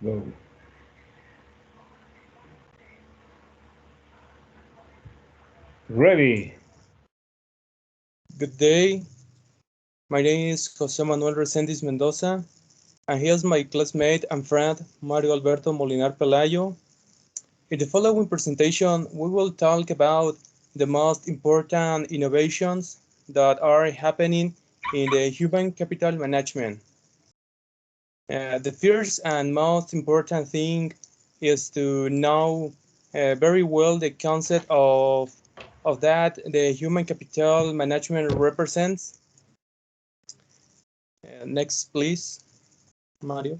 Go. Ready. Good day. My name is Jose Manuel Resendiz Mendoza, and here's my classmate and friend Mario Alberto Molinar Pelayo. In the following presentation, we will talk about the most important innovations that are happening in the human capital management. The first and most important thing is to know very well the concept of that the human capital management represents. Next, please, Mario.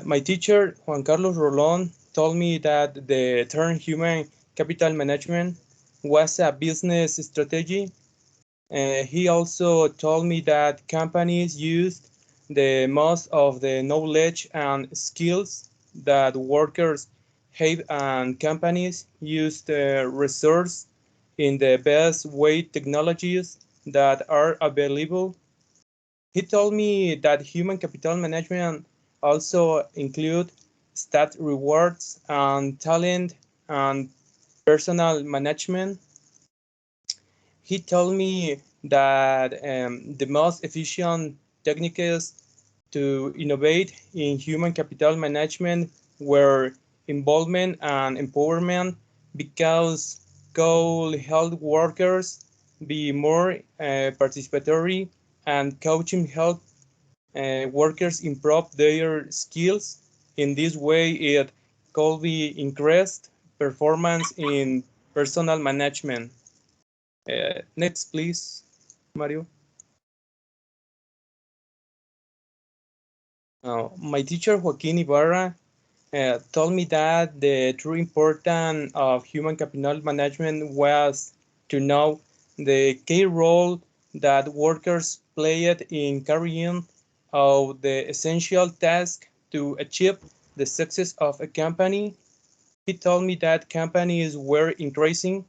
My teacher, Juan Carlos Rolón, told me that the term human capital management was a business strategy. He also told me that companies used the most of the knowledge and skills that workers have, and companies use the resource in the best way technologies that are available. He told me that human capital management also include staff rewards and talent and personal management. He told me that the most efficient techniques to innovate in human capital management were involvement and empowerment because could help workers be more participatory, and coaching help workers improve their skills. In this way, it could be increased performance in personal management. Next, please, Mario. My teacher, Joaquin Ibarra, told me that the true importance of human capital management was to know the key role that workers played in carrying out the essential task to achieve the success of a company. He told me that companies were increasing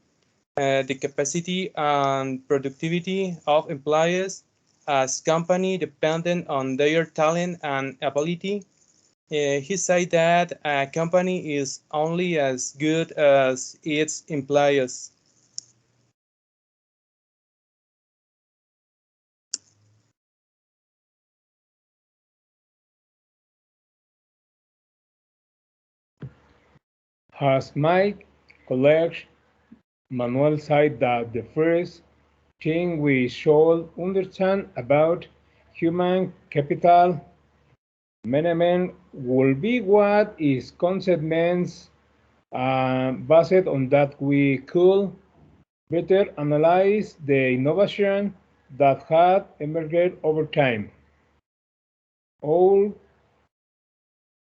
the capacity and productivity of employees as company dependent on their talent and ability. He said that a company is only as good as its employees. As my colleague Manuel said that the first thing we should understand about human capital management will be what is concept means, based on that we could better analyze the innovation that had emerged over time. Our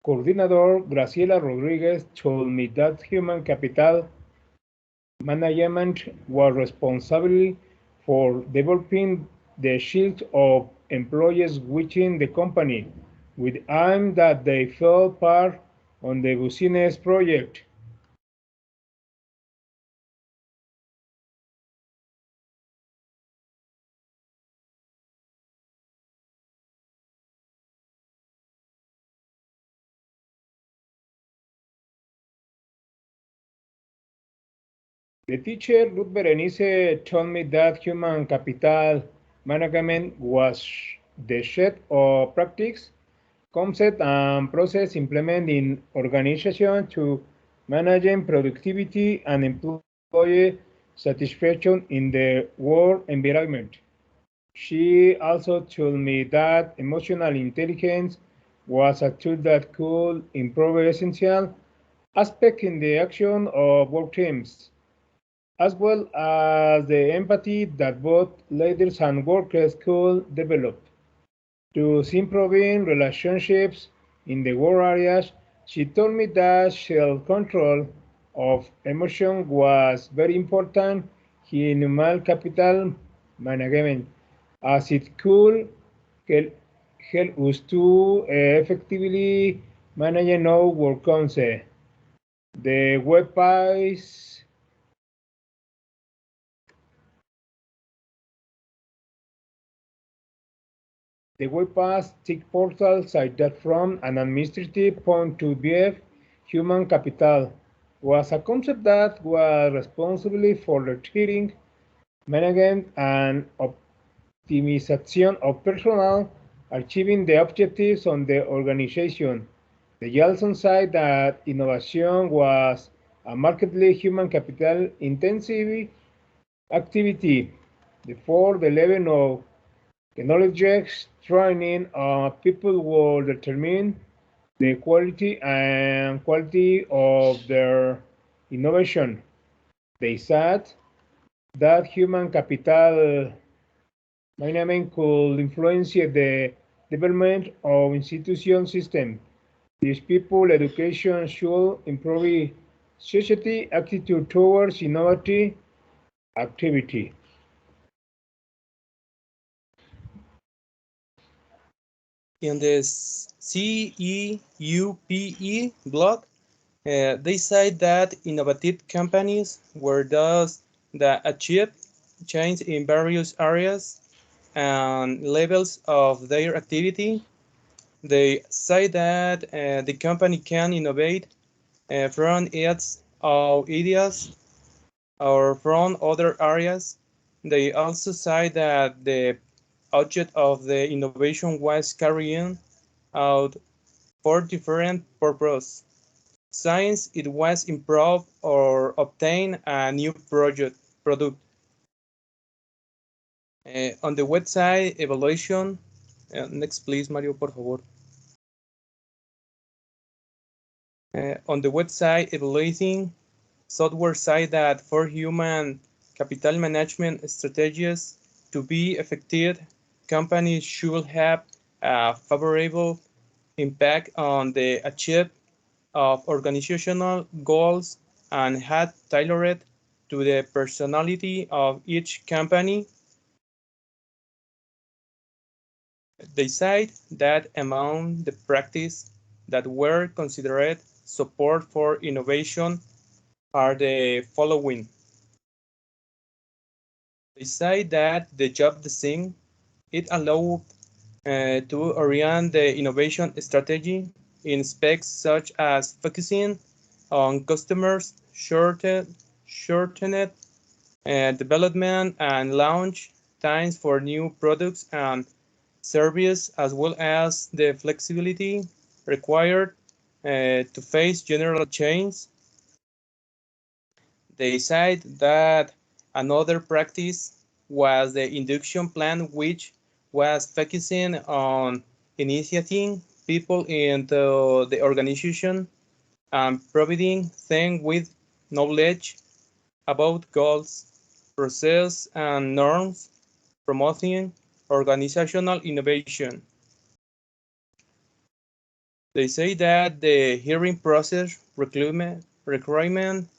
coordinator Graciela Rodriguez told me that human capital management was responsible for developing the shield of employees within the company with aim that they felt part on the business project. The teacher, Ruth Berenice, told me that human capital management was the set of practice, concept, and process implemented in organization to managing productivity and employee satisfaction in the work environment. She also told me that emotional intelligence was a tool that could improve essential aspects in the action of work teams, as well as the empathy that both leaders and workers could develop. To improving relationships in the work areas, she told me that self-control of emotion was very important in human capital management, as it could help us to effectively manage our work concept. The web page The webpass tick portal cite that from an administrative point of view, human capital was a concept that was responsible for recruiting, management, and optimization of personnel, achieving the objectives of the organization. The also said that innovation was a markedly human capital intensive activity. Therefore, the level of knowledge training people will determine the quality and quality of their innovation. They said that human capital management could influence the development of institution system. These people education should improve society attitude towards innovative activity. In the CEUPE blog, they say that innovative companies were those that achieve change in various areas and levels of their activity. They say that the company can innovate from its ideas or from other areas. They also say that the object of the innovation was carrying out for different purposes. Since it was improve or obtain a new product. On the website evaluation, next please Mario, por favor. On the website evaluating software site that for human capital management strategies to be effective, companies should have a favorable impact on the achievement of organizational goals and had tailored to the personality of each company. They cite that among the practices that were considered support for innovation are the following. They say that the job design, it allowed to orient the innovation strategy in specs such as focusing on customers, shortened development and launch times for new products and services, as well as the flexibility required to face general change. They said that another practice was the induction plan, which was focusing on initiating people into the organization and providing them with knowledge about goals, process, and norms, promoting organizational innovation. They say that the hiring process, recruitment,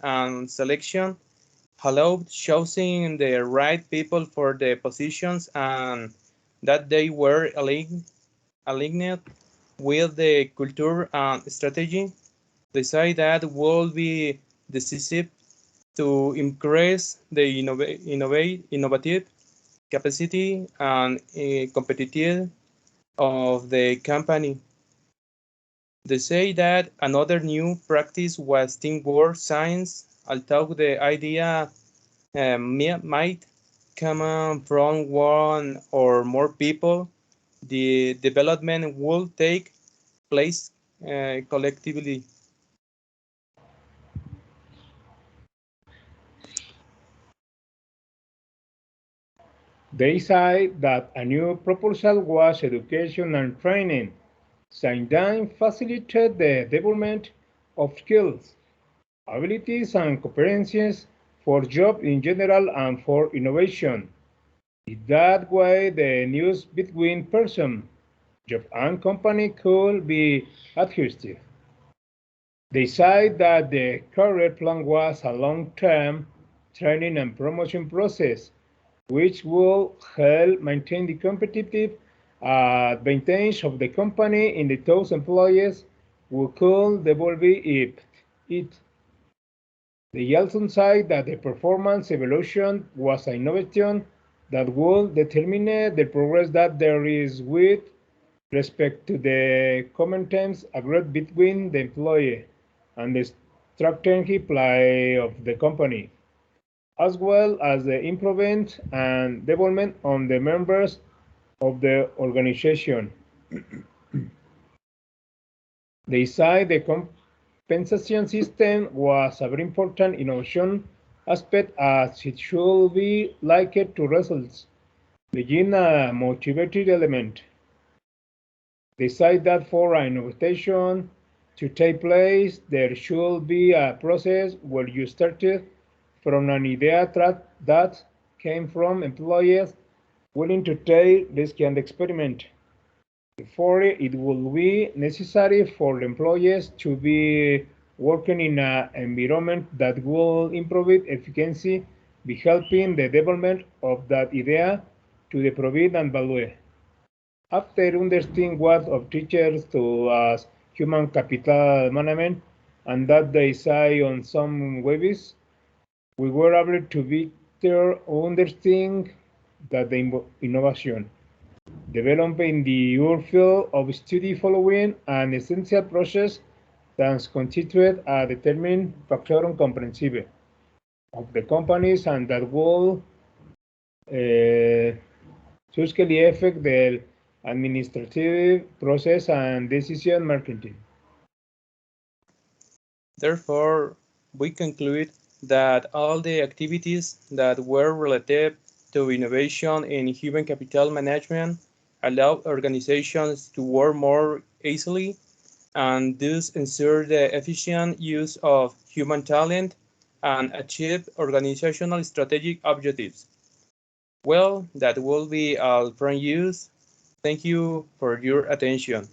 and selection allowed choosing the right people for the positions and that they were aligned with the culture and strategy. They say that will be decisive to increase the innovative capacity and competitive of the company. They say that another new practice was teamwork science, although the idea might come from one or more people, the development will take place collectively. They said that a new proposal was education and training. Saindine facilitated the development of skills, abilities, and competencies for jobs in general and for innovation. In that way, the news between person, job, and company could be adjusted. They said that the career plan was a long-term training and promotion process, which will help maintain the competitive advantage of the company in the those employees who could develop it. They also said that the performance evaluation was an innovation that will determine the progress that there is with respect to the common terms agreed between the employee and the strategic plan of the company, as well as the improvement and development on the members of the organization. They say the compensation system was a very important innovation aspect as it should be linked to results, being a motivated element. They say that for an innovation to take place, there should be a process where you started from an idea that came from employees willing to take risk and experiment. Therefore, it will be necessary for employees to be working in an environment that will improve efficiency by helping the development of that idea to the provide and value. After understanding what of teachers to as human capital management and that they say on some webs, we were able to better understand that the innovation developed in the your field of study following an essential process that constituted a determined factor comprehensive of the companies and that will subsequently affect the administrative process and decision making. Therefore, we conclude that all the activities that were related to innovation in human capital management allow organizations to work more easily and thus ensure the efficient use of human talent and achieve organizational strategic objectives. Well, that will be all from you. Thank you for your attention.